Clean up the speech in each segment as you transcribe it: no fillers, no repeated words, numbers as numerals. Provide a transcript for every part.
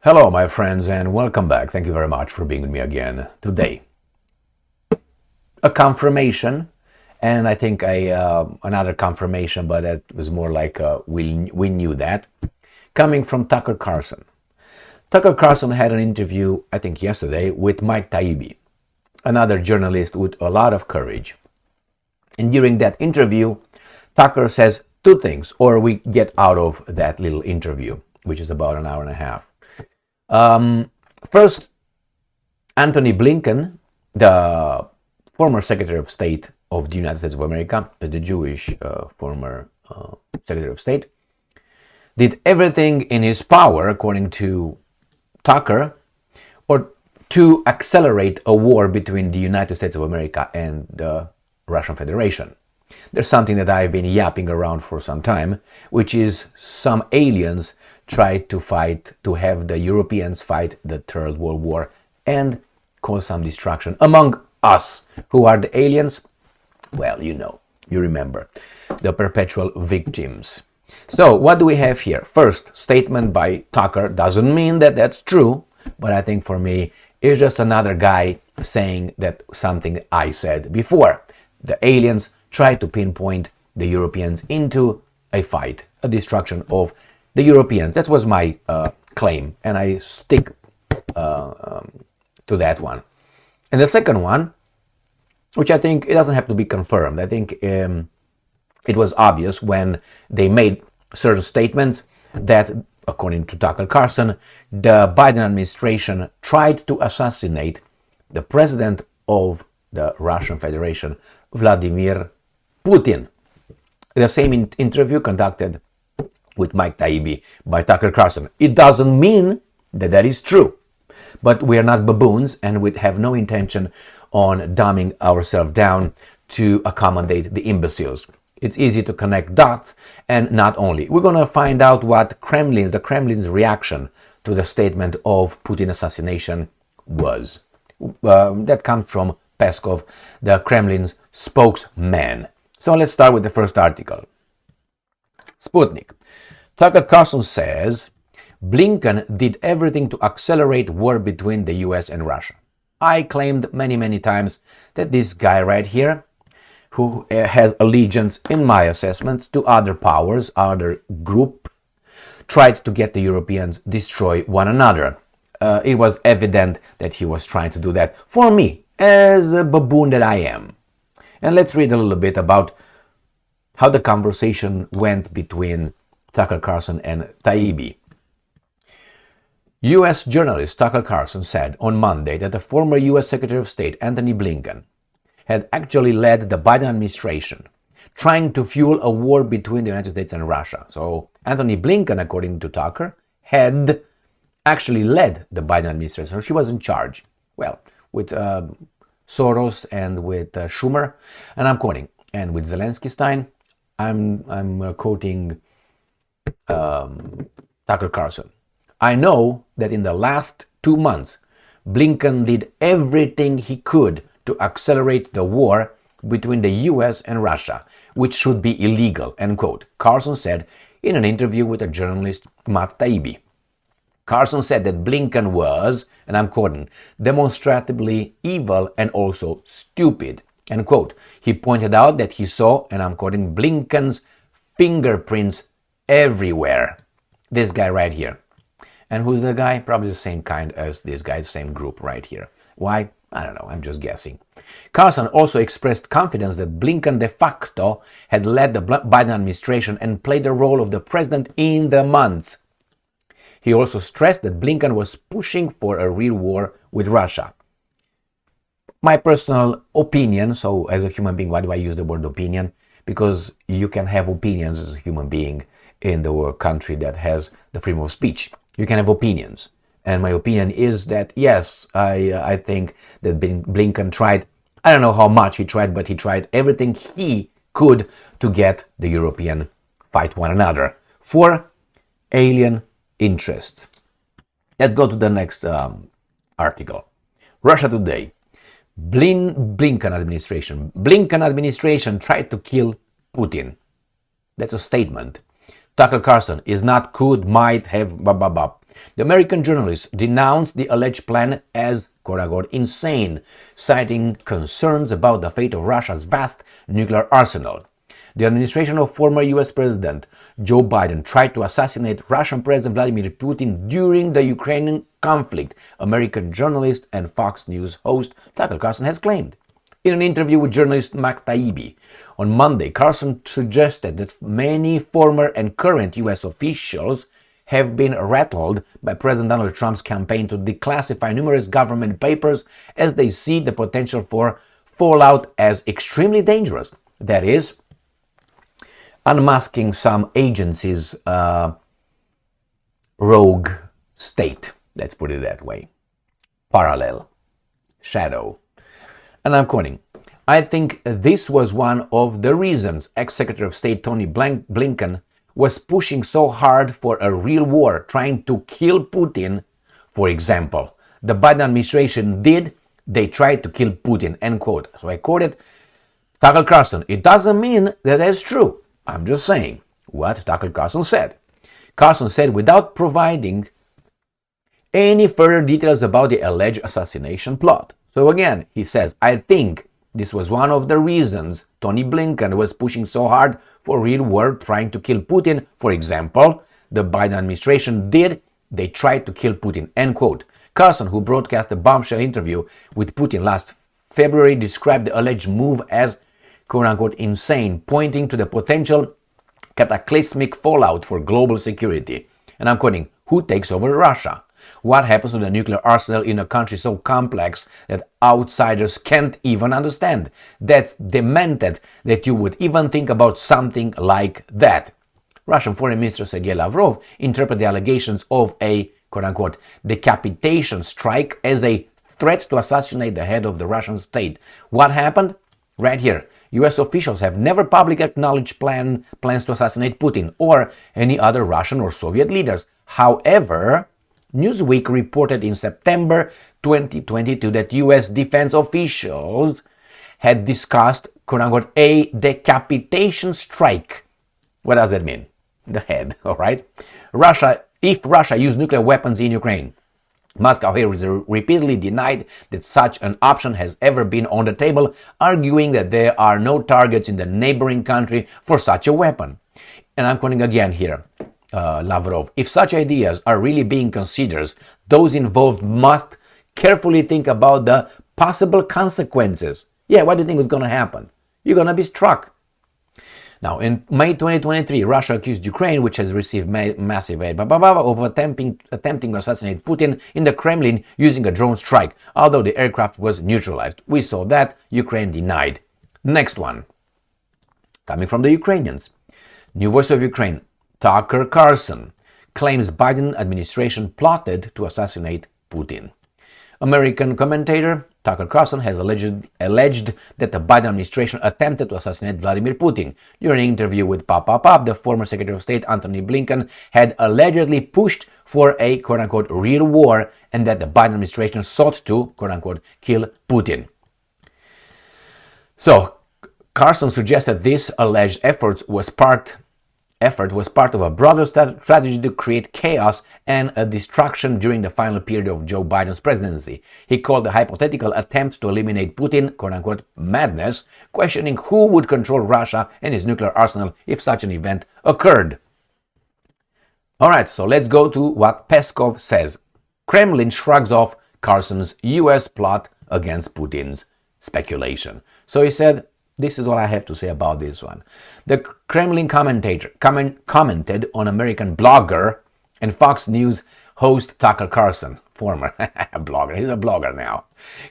Hello, my friends, and welcome back. Thank you very much for being with me again today. A confirmation, and I think another confirmation, but that was more like we knew that, coming from Tucker Carlson. Tucker Carlson had an interview, I think yesterday, with Mike Taibbi, another journalist with a lot of courage. And during that interview, Tucker says two things, or we get out of that little interview, which is about an hour and a half. First, Antony Blinken, the former Secretary of State of the United States of America, the Jewish former Secretary of State, did everything in his power, according to Tucker, or to accelerate a war between the United States of America and the Russian Federation. There's something that I've been yapping around for some time, which is some aliens tried to have the Europeans fight the Third World War and cause some destruction among us. Who are the aliens? Well, you remember, the perpetual victims. So what do we have here? First, statement by Tucker doesn't mean that that's true, but I think for me it's just another guy saying that something I said before. The aliens try to pinpoint the Europeans into a fight, a destruction of the Europeans. That was my claim, and I stick to that one. And the second one, which I think it doesn't have to be confirmed. I think it was obvious when they made certain statements that, according to Tucker Carlson, the Biden administration tried to assassinate the president of the Russian Federation, Vladimir Putin. The same interview conducted with Mike Taibbi by Tucker Carlson. It doesn't mean that that is true, but we are not baboons and we have no intention on dumbing ourselves down to accommodate the imbeciles. It's easy to connect dots, and not only. We're going to find out what the Kremlin's reaction to the statement of Putin assassination was. That comes from Peskov, the Kremlin's spokesman. So let's start with the first article. Sputnik. Tucker Carlson says Blinken did everything to accelerate war between the US and Russia. I claimed many times that this guy right here, who has allegiance, in my assessment, to other powers, other group, tried to get the Europeans destroy one another. It was evident that he was trying to do that for me, as a baboon that I am. And let's read a little bit about how the conversation went between Tucker Carlson and Taibbi. U.S. journalist Tucker Carlson said on Monday that the former U.S. Secretary of State Antony Blinken had actually led the Biden administration trying to fuel a war between the United States and Russia. So Antony Blinken, according to Tucker, had actually led the Biden administration. She was in charge. Well, with Soros and with Schumer, and I'm quoting, and with Zelensky Stein, I'm quoting Tucker Carlson. I know that in the last 2 months, Blinken did everything he could to accelerate the war between the US and Russia, which should be illegal, end quote, Carlson said in an interview with a journalist, Matt Taibbi. Carlson said that Blinken was, and I'm quoting, demonstrably evil and also stupid, end quote. He pointed out that he saw, and I'm quoting, Blinken's fingerprints everywhere. This guy right here. And who's the guy? Probably the same kind as this guy, same group right here. Why? I don't know, I'm just guessing. Carlson also expressed confidence that Blinken de facto had led the Biden administration and played the role of the president in the months. He also stressed that Blinken was pushing for a real war with Russia. My personal opinion, so as a human being, why do I use the word opinion? Because you can have opinions as a human being in the country that has the freedom of speech. You can have opinions. And my opinion is that, yes, I think that Blinken tried, I don't know how much he tried, but he tried everything he could to get the European fight one another for alien interests. Let's go to the next article. Russia Today. Blinken administration tried to kill Putin. That's a statement. Tucker Carlson is not could, might, have, blah, blah, blah. The American journalist denounced the alleged plan as quote-unquote insane, citing concerns about the fate of Russia's vast nuclear arsenal. The administration of former US President Joe Biden tried to assassinate Russian President Vladimir Putin during the Ukrainian conflict, American journalist and Fox News host Tucker Carlson has claimed. In an interview with journalist Mac Taibbi on Monday, Carlson suggested that many former and current US officials have been rattled by President Donald Trump's campaign to declassify numerous government papers as they see the potential for fallout as extremely dangerous. That is, unmasking some agency's rogue state, let's put it that way. Parallel, shadow. And I'm quoting, I think this was one of the reasons ex-Secretary of State Tony Blinken was pushing so hard for a real war, trying to kill Putin. For example, the Biden administration they tried to kill Putin, end quote. So I quoted Tucker Carlson. It doesn't mean that that's true. I'm just saying what Tucker Carlson said. Carlson said without providing any further details about the alleged assassination plot. So again, he says, I think this was one of the reasons Tony Blinken was pushing so hard for real war, trying to kill Putin. For example, the Biden administration they tried to kill Putin, end quote. Carlson, who broadcast a bombshell interview with Putin last February, described the alleged move as quote-unquote insane, pointing to the potential cataclysmic fallout for global security. And I'm quoting, who takes over Russia? What happens to the nuclear arsenal in a country so complex that outsiders can't even understand? That's demented that you would even think about something like that. Russian Foreign Minister Sergei Lavrov interpreted the allegations of a quote-unquote decapitation strike as a threat to assassinate the head of the Russian state. What happened? Right here. US officials have never publicly acknowledged plans to assassinate Putin or any other Russian or Soviet leaders. However, Newsweek reported in September 2022 that US defense officials had discussed, quote-unquote, a decapitation strike. What does that mean? The head, all right? If Russia used nuclear weapons in Ukraine, Moscow has repeatedly denied that such an option has ever been on the table, arguing that there are no targets in the neighboring country for such a weapon. And I'm quoting again here. Lavrov, if such ideas are really being considered, those involved must carefully think about the possible consequences. Yeah, what do you think is going to happen? You're going to be struck. Now, in May 2023, Russia accused Ukraine, which has received massive aid, of attempting to assassinate Putin in the Kremlin using a drone strike, although the aircraft was neutralized. We saw that. Ukraine denied. Next one. Coming from the Ukrainians. New Voice of Ukraine. Tucker Carlson claims Biden administration plotted to assassinate Putin. American commentator Tucker Carlson has alleged that the Biden administration attempted to assassinate Vladimir Putin. During an interview with the former Secretary of State Antony Blinken had allegedly pushed for a quote-unquote real war and that the Biden administration sought to quote-unquote kill Putin. So, Carlson suggested this alleged effort was part of a broader strategy to create chaos and a distraction during the final period of Joe Biden's presidency. He called the hypothetical attempt to eliminate Putin, quote-unquote, madness, questioning who would control Russia and his nuclear arsenal if such an event occurred. Alright, so let's go to what Peskov says. Kremlin shrugs off Carlson's US plot against Putin's speculation. So he said, this is all I have to say about this one. The Kremlin commentator commented on American blogger and Fox News host Tucker Carlson, former blogger, he's a blogger now,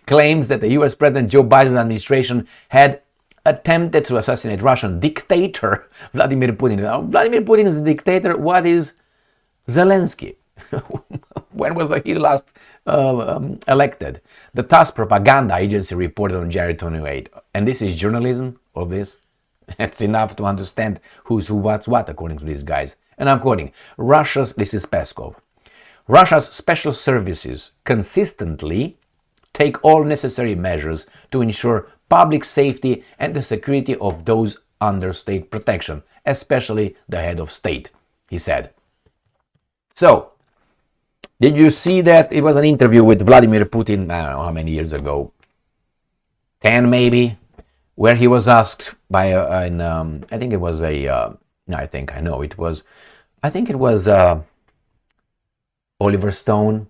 claims that the US President Joe Biden's administration had attempted to assassinate Russian dictator Vladimir Putin. Now, Vladimir Putin is a dictator. What is Zelensky? When was he last elected? The TASS propaganda agency reported on January 28. And this is journalism, all this? It's enough to understand who's who, what's what, according to these guys. And I'm quoting, this is Peskov, Russia's special services consistently take all necessary measures to ensure public safety and the security of those under state protection, especially the head of state, he said. So, Did you see that it was an interview with Vladimir Putin, I don't know how many years ago, 10 maybe, where he was asked by, I think it was Oliver Stone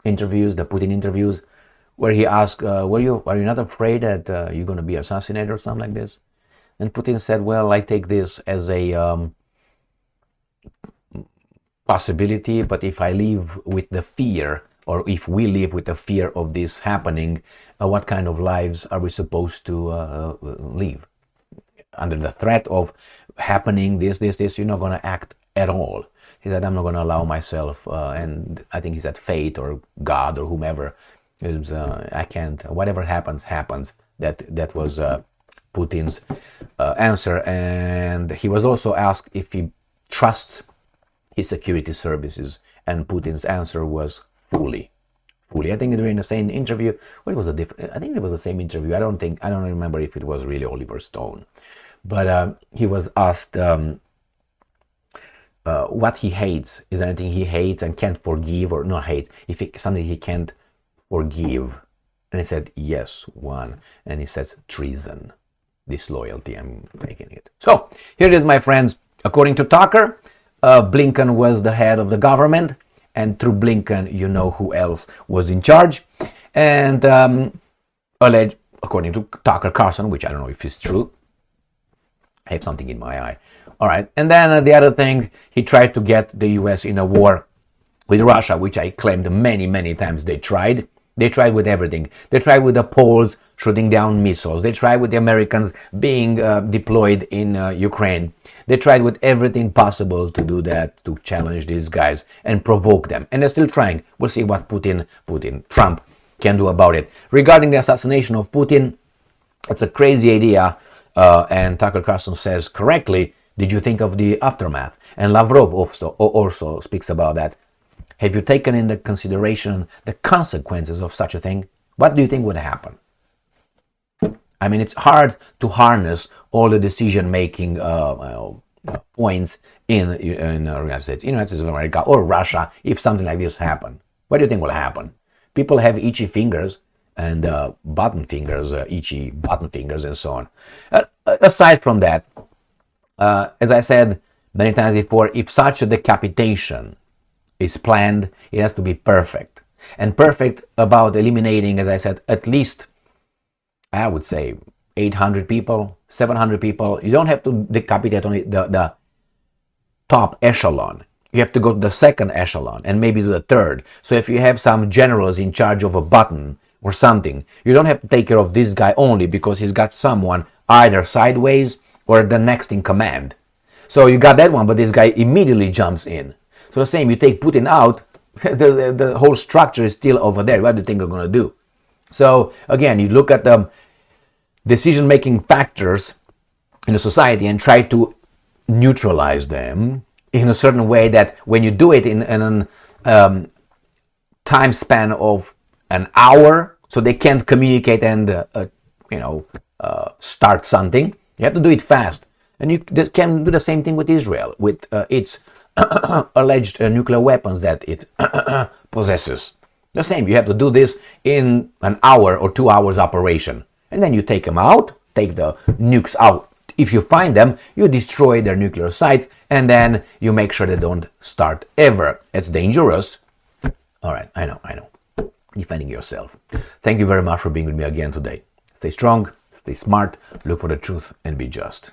interviews, the Putin interviews, where he asked, are you not afraid that you're going to be assassinated or something like this? And Putin said, well, I take this as a possibility, but if I live with the fear, or if we live with the fear of this happening, what kind of lives are we supposed to live? Under the threat of happening this, you're not going to act at all. He said, I'm not going to allow myself, and I think he said fate or God or whomever, I can't, whatever happens. That was Putin's answer. And he was also asked if he trusts his security services, and Putin's answer was fully. I think during the same interview, well, it was I think it was the same interview. I don't remember if it was really Oliver Stone, but he was asked what he hates. Is there anything he hates and can't forgive, or not hate? If something he can't forgive, and he said yes, one, and he says treason, disloyalty. I'm taking it. So here it is, my friends. According to Tucker, Blinken was the head of the government, and through Blinken, you know who else was in charge. And alleged, according to Tucker Carlson, which I don't know if it's true. I have something in my eye. All right. And then the other thing, he tried to get the US in a war with Russia, which I claimed many, many times they tried. They tried with everything. They tried with the Poles shooting down missiles. They tried with the Americans being deployed in Ukraine. They tried with everything possible to do that, to challenge these guys and provoke them. And they're still trying. We'll see what Trump can do about it. Regarding the assassination of Putin, it's a crazy idea. And Tucker Carlson says correctly, did you think of the aftermath? And Lavrov also speaks about that. Have you taken into consideration the consequences of such a thing? What do you think would happen? I mean, it's hard to harness all the decision-making points in the United States of America or Russia if something like this happened. What do you think will happen? People have itchy fingers and itchy button fingers and so on. Aside from that, as I said many times before, if such a decapitation is planned, it has to be perfect. And perfect about eliminating, as I said, at least, I would say, 800 people, 700 people. You don't have to decapitate only the top echelon. You have to go to the second echelon and maybe to the third. So if you have some generals in charge of a button or something, you don't have to take care of this guy only because he's got someone either sideways or the next in command. So you got that one, but this guy immediately jumps in. So the same, you take Putin out, the whole structure is still over there. What do you think you're going to do? So again, you look at the decision-making factors in a society and try to neutralize them in a certain way that when you do it in a time span of an hour, so they can't communicate and start something, you have to do it fast. And you can do the same thing with Israel, with its alleged nuclear weapons that it possesses. The same, you have to do this in an hour or 2 hours operation. And then you take them out, take the nukes out. If you find them, you destroy their nuclear sites, and then you make sure they don't start ever. It's dangerous. All right, I know. Defending yourself. Thank you very much for being with me again today. Stay strong, stay smart, look for the truth, and be just.